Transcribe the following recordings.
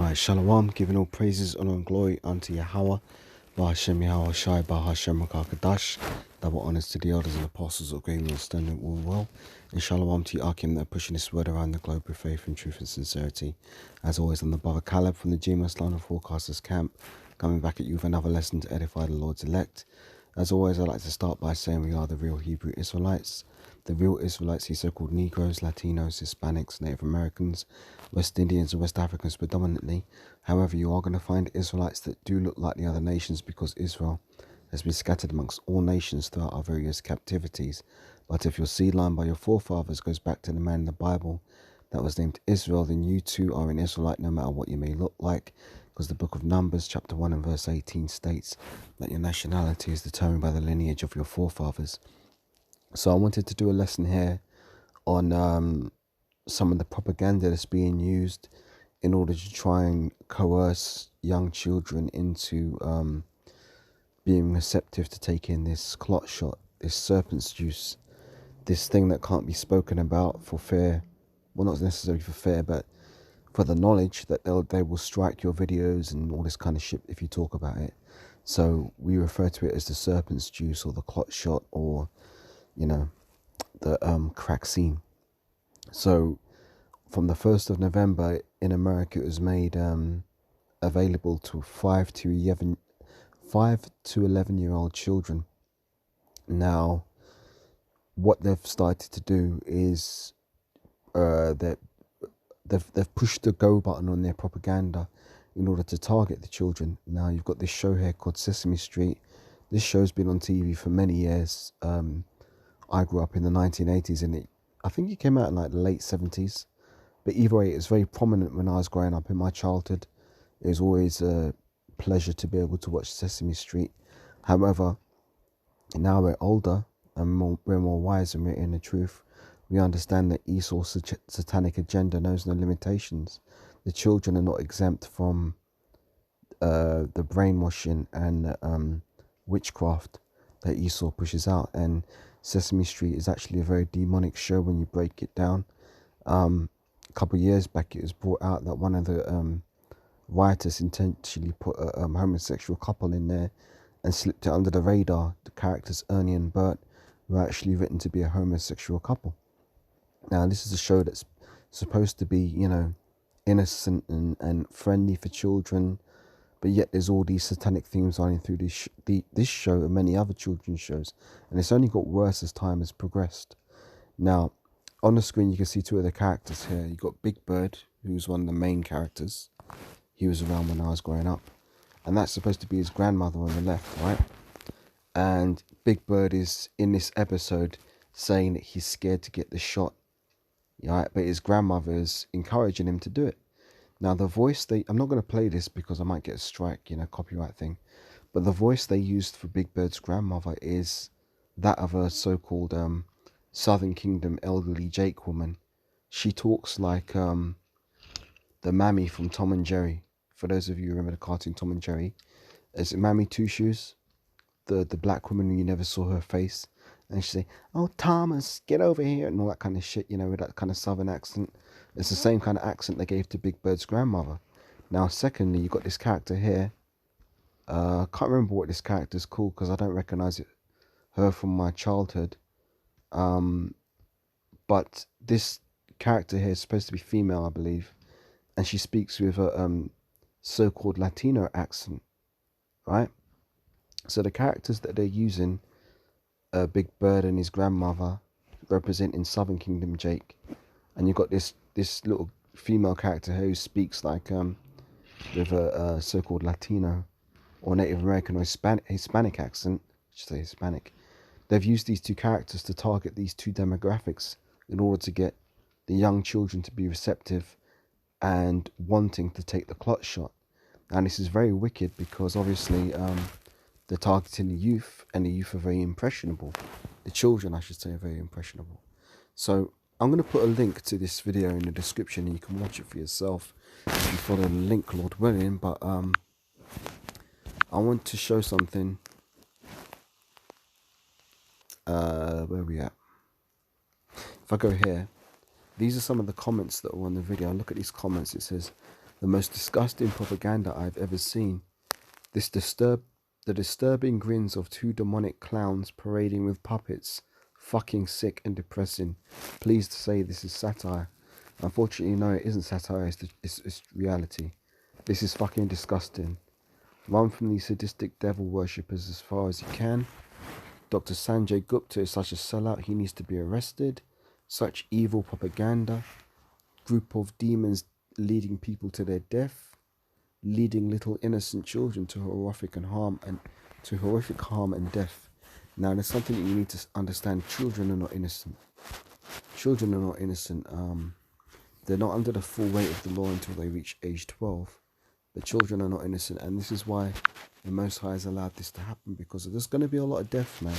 Alright, Shalom, giving all praises, honor and glory unto Yahweh, Bahashem Yahweh Shai, Bahashem Rakakadash, double honors to the elders and apostles of great and standing all well, and Shalom to Akim that are pushing this word around the globe with faith and truth and sincerity. As always, I'm the brother Caleb from the GMS Line of Forecasters Camp, coming back at you with another lesson to edify the Lord's elect. As always, I'd like to start by saying we are the real Hebrew Israelites. The real Israelites, these so-called Negroes, Latinos, Hispanics, Native Americans, West Indians and West Africans predominantly. However, you are going to find Israelites that do look like the other nations because Israel has been scattered amongst all nations throughout our various captivities. But if your seed line by your forefathers goes back to the man in the Bible that was named Israel, then you too are an Israelite no matter what you may look like, because the book of Numbers chapter 1 and verse 18 states that your nationality is determined by the lineage of your forefathers. So I wanted to do a lesson here on some of the propaganda that's being used in order to try and coerce young children into being receptive to taking this clot shot, this serpent's juice, this thing that can't be spoken about for fear, well, not necessarily for fear, but for the knowledge that they will strike your videos and all this kind of shit if you talk about it. So we refer to it as the serpent's juice or the clot shot, or you know, the crack scene. So from the 1st of November in America, it was made available to 5 to 11-year-old children. Now, what they've started to do is they've pushed the go button on their propaganda in order to target the children. Now, you've got this show here called Sesame Street. This show's been on TV for many years. I grew up in the 1980s, and I think it came out in like the late 70s. But either way, it was very prominent when I was growing up in my childhood. It was always a pleasure to be able to watch Sesame Street. However, now we're older and we're more wise and we're in the truth. We understand that Esau's satanic agenda knows no limitations. The children are not exempt from the brainwashing and witchcraft that Esau pushes out. And Sesame Street is actually a very demonic show when you break it down. A couple of years back, it was brought out that one of the writers intentionally put a homosexual couple in there and slipped it under the radar. The characters Ernie and Bert were actually written to be a homosexual couple. Now, this is a show that's supposed to be, you know, innocent and friendly for children, but yet there's all these satanic themes running through this show and many other children's shows, and it's only got worse as time has progressed. Now, on the screen you can see two of the characters here. You got Big Bird, who's one of the main characters. He was around when I was growing up, and that's supposed to be his grandmother on the left, right? And Big Bird is in this episode saying that he's scared to get the shot, right? But his grandmother is encouraging him to do it. Now, the voice I'm not going to play this because I might get a strike, you know, copyright thing. But the voice they used for Big Bird's grandmother is that of a so-called Southern Kingdom elderly Jake woman. She talks like the Mammy from Tom and Jerry. For those of you who remember the cartoon Tom and Jerry, is it Mammy Two Shoes? The black woman who you never saw her face. And she'd say, "Oh, Thomas, get over here," and all that kind of shit, you know, with that kind of Southern accent. It's the same kind of accent they gave to Big Bird's grandmother. Now, secondly, you've got this character here. I can't remember what this character's called because I don't recognize her from my childhood. But this character here is supposed to be female, I believe. And she speaks with a so-called Latino accent, right? So the characters that they're using, Big Bird and his grandmother, representing Southern Kingdom Jake. And you've got this little female character here who speaks like with a so-called Latino or Native American or Hispanic accent. I should say Hispanic. They've used these two characters to target these two demographics in order to get the young children to be receptive and wanting to take the clot shot. And this is very wicked because obviously they're targeting the youth, and the youth are very impressionable. The children, I should say, are very impressionable. So I'm going to put a link to this video in the description and you can watch it for yourself if you follow the link, Lord willing. But I want to show something. Where are we at? If I go here, these are some of the comments that are on the video. Look at these comments. It says, The most disgusting propaganda I've ever seen. The disturbing grins of two demonic clowns parading with puppets. Fucking sick and depressing. Pleased to say this is satire. Unfortunately, no, it isn't satire, it's reality. This is fucking disgusting. Run from these sadistic devil worshippers as far as you can. Dr. Sanjay Gupta is such a sellout, he needs to be arrested. Such evil propaganda. Group of demons leading people to their death. Leading little innocent children to horrific harm and death. Now, there's something that you need to understand. Children are not innocent. Children are not innocent. They're not under the full weight of the law until they reach age 12. But children are not innocent, and this is why the Most High has allowed this to happen, because there's going to be a lot of death, man.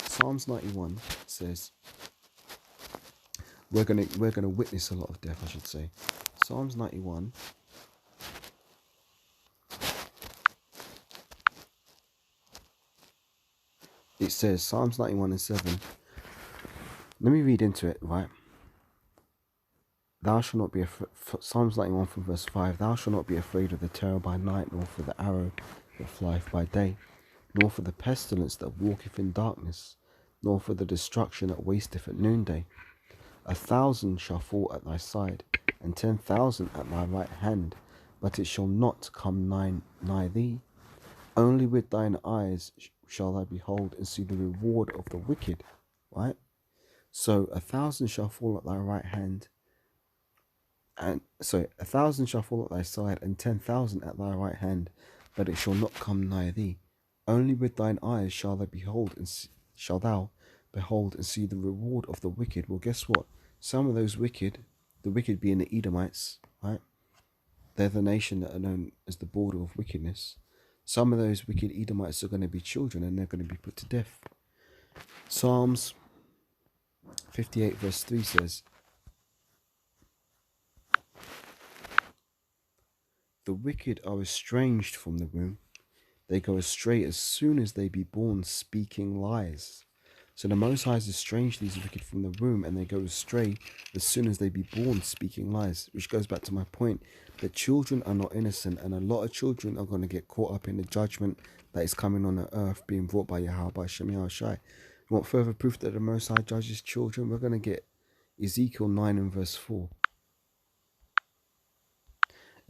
Psalms 91 says we're gonna witness a lot of death, I should say. Psalms 91. It says, Psalms 91 and 7. Let me read into it, right? Thou shalt not be afraid. Psalms 91 from verse 5. Thou shalt not be afraid of the terror by night, nor for the arrow that flieth by day, nor for the pestilence that walketh in darkness, nor for the destruction that wasteth at noonday. 1,000 shall fall at thy side, and 10,000 at thy right hand, but it shall not come nigh thee. Only with thine eyes shall thou behold and see the reward of the wicked. Right? So 1,000 shall fall at thy right hand, and 1,000 shall fall at thy side, and 10,000 at thy right hand, but it shall not come nigh thee. Only with thine eyes shall thou behold and see the reward of the wicked. Well, guess what? Some of those wicked, the wicked being the Edomites, right? They're the nation that are known as the border of wickedness. Some of those wicked Edomites are going to be children, and they're going to be put to death. Psalms 58 verse 3 says, the wicked are estranged from the womb. They go astray as soon as they be born, speaking lies. So the Most High has estranged these wicked from the womb, and they go astray as soon as they be born, speaking lies. Which goes back to my point that children are not innocent, and a lot of children are going to get caught up in the judgment that is coming on the earth, being brought by Yahweh, by Shem Yahushai. You want further proof that the Most High judges children? We're going to get Ezekiel 9 and verse 4.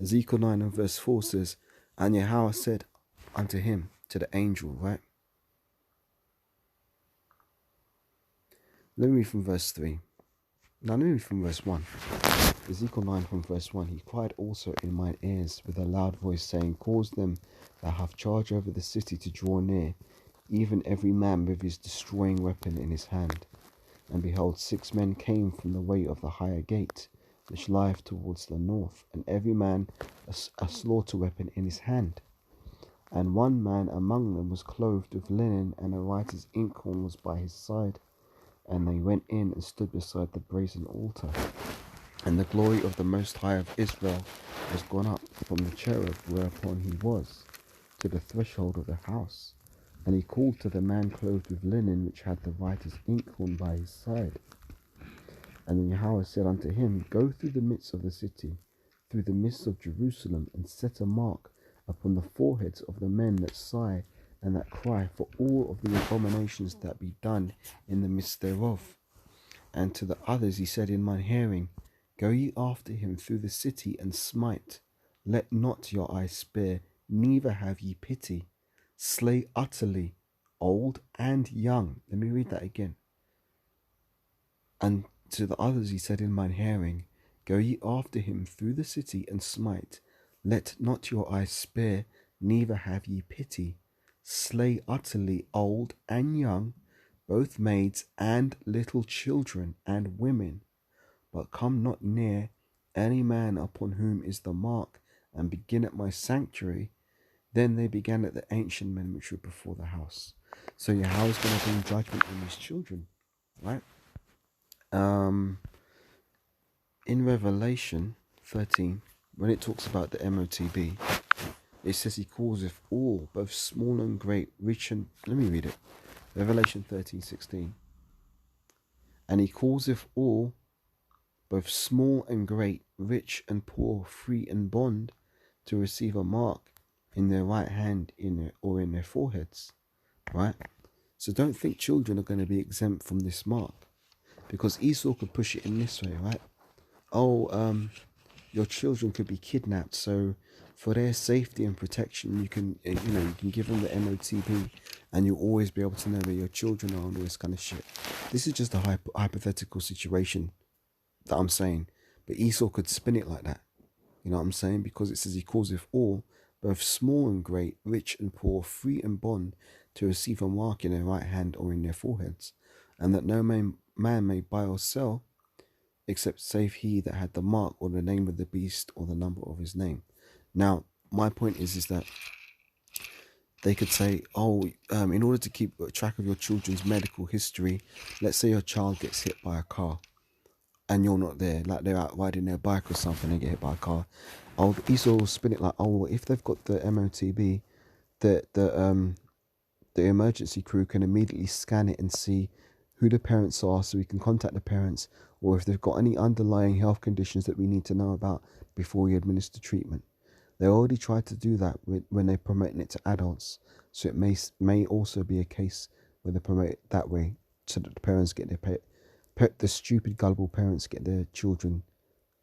Ezekiel 9 and verse 4 says, and Yahweh said unto him, to the angel, right? Let me read from verse 3. Now let me read from verse 1. Ezekiel 9 from verse 1. He cried also in mine ears with a loud voice, saying, cause them that have charge over the city to draw near, even every man with his destroying weapon in his hand. And behold, 6 men came from the way of the higher gate, which lieth towards the north, and every man a slaughter weapon in his hand. And one man among them was clothed with linen, and a writer's inkhorn was by his side. And they went in and stood beside the brazen altar. And the glory of the Most High of Israel was gone up from the cherub whereupon he was, to the threshold of the house. And he called to the man clothed with linen, which had the writer's inkhorn by his side. And then Yahweh said unto him, go through the midst of the city, through the midst of Jerusalem, and set a mark upon the foreheads of the men that sigh and that cry for all of the abominations that be done in the midst thereof. And to the others he said in mine hearing, go ye after him through the city and smite. Let not your eyes spare, neither have ye pity. Slay utterly, old and young. Let me read that again. And to the others he said in mine hearing, go ye after him through the city and smite. Let not your eyes spare, neither have ye pity. Slay utterly old and young, both maids and little children and women. But come not near any man upon whom is the mark, and begin at my sanctuary. Then they began at the ancient men which were before the house. So Yahweh is going to bring judgment on these children, right? In Revelation 13, when it talks about the MOTB, it says he causeth all, both small and great, rich and... Let me read it. Revelation 13:16. And he causeth all, both small and great, rich and poor, free and bond, to receive a mark in their right hand or in their foreheads, right? So don't think children are going to be exempt from this mark, because Esau could push it in this way, right? Oh, your children could be kidnapped, so for their safety and protection, you can give them the MOTB, and you'll always be able to know where your children are and all this kind of shit. This is just a hypothetical situation that I'm saying, but Esau could spin it like that. You know what I'm saying? Because it says he causeth all, both small and great, rich and poor, free and bond, to receive a mark in their right hand or in their foreheads, and that no man may buy or sell, except save he that had the mark or the name of the beast or the number of his name. Now, my point is that they could say, oh, in order to keep track of your children's medical history, let's say your child gets hit by a car and you're not there, like they're out riding their bike or something and get hit by a car. Oh, Esau will spin it like, oh, well, if they've got the MOTB, the emergency crew can immediately scan it and see who the parents are, so we can contact the parents, or if they've got any underlying health conditions that we need to know about before we administer treatment. They already tried to do that when they're promoting it to adults, so it may also be a case where they promote it that way, so that the parents get the stupid gullible parents get their children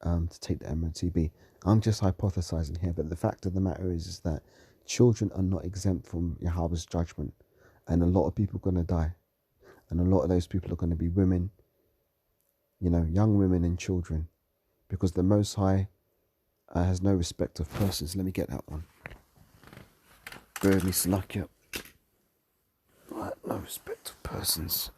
to take the MOTB. I'm just hypothesizing here, but the fact of the matter is that children are not exempt from Yahweh's judgment, and a lot of people are going to die, and a lot of those people are going to be women, young women and children, because the Most High has no respect of persons. Let me get that one. Bear with me, Salakia. Right, no respect of persons.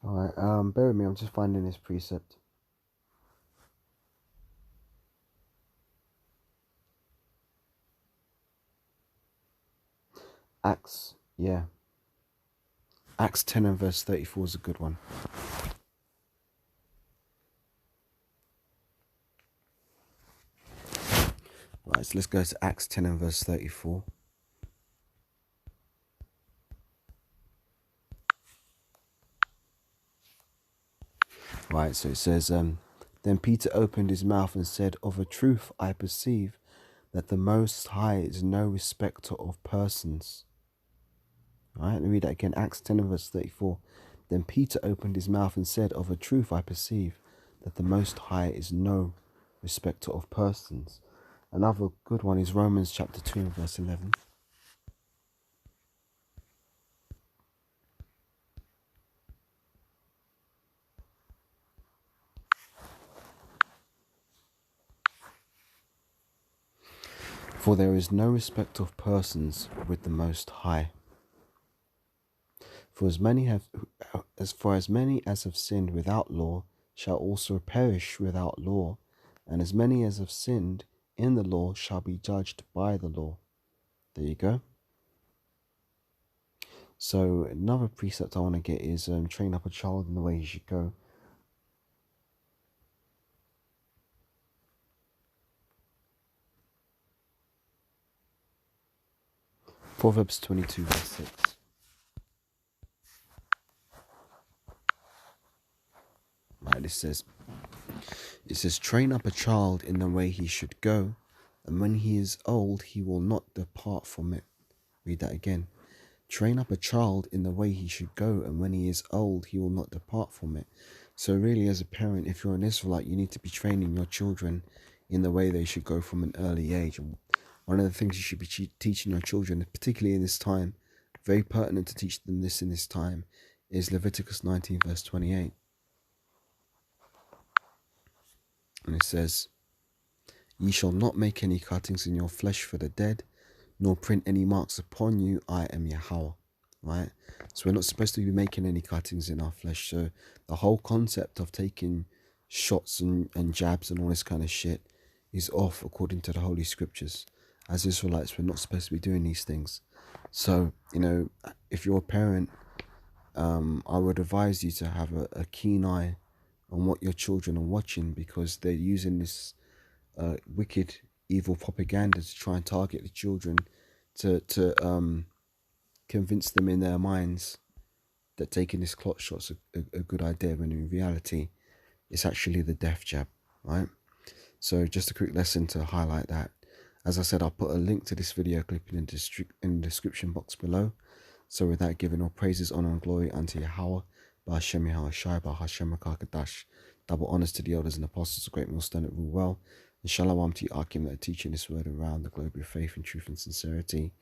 Alright, bear with me, I'm just finding this precept. Acts 10 and verse 34 is a good one. Right, so let's go to Acts 10 and verse 34. Right, so it says, then Peter opened his mouth and said, of a truth I perceive that the Most High is no respecter of persons. Right, let me read that again. Acts 10 and verse 34. Then Peter opened his mouth and said, of a truth I perceive that the Most High is no respecter of persons. Another good one is Romans chapter 2 and verse 11. For there is no respect of persons with the Most High. For as many as have sinned without law shall also perish without law, and as many as have sinned in the law shall be judged by the law. There you go. So another precept I want to get is train up a child in the way he should go. Proverbs 22 verse 6. Right, it says, train up a child in the way he should go, and when he is old, he will not depart from it. Read that again. Train up a child in the way he should go, and when he is old, he will not depart from it. So really, as a parent, if you're an Israelite, you need to be training your children in the way they should go from an early age. And one of the things you should be teaching your children, particularly in this time, very pertinent to teach them this in this time, is Leviticus 19 verse 28. And it says, ye shall not make any cuttings in your flesh for the dead, nor print any marks upon you. I am Yahweh. Right? So we're not supposed to be making any cuttings in our flesh. So the whole concept of taking shots and jabs and all this kind of shit is off according to the Holy Scriptures. As Israelites, we're not supposed to be doing these things. So, if you're a parent, I would advise you to have a keen eye on what your children are watching, because they're using this wicked, evil propaganda to try and target the children to convince them in their minds that taking this clot shot's a good idea, when in reality, it's actually the death jab, right? So just a quick lesson to highlight that. As I said, I'll put a link to this video clip in the description box below. So with that, giving all praises, honor, and glory unto Yahweh, Ba'Hashem Yahweh Shai, Ba'Hashem Rakakadash. Double honors to the elders and apostles, of great millstone that rule well. And shalom to Akim that are teaching this word around the globe with faith and truth and sincerity.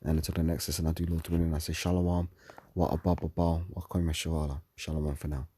And until the next lesson, I do Lord willing, I say shalom, wa abba wa koim shalom for now.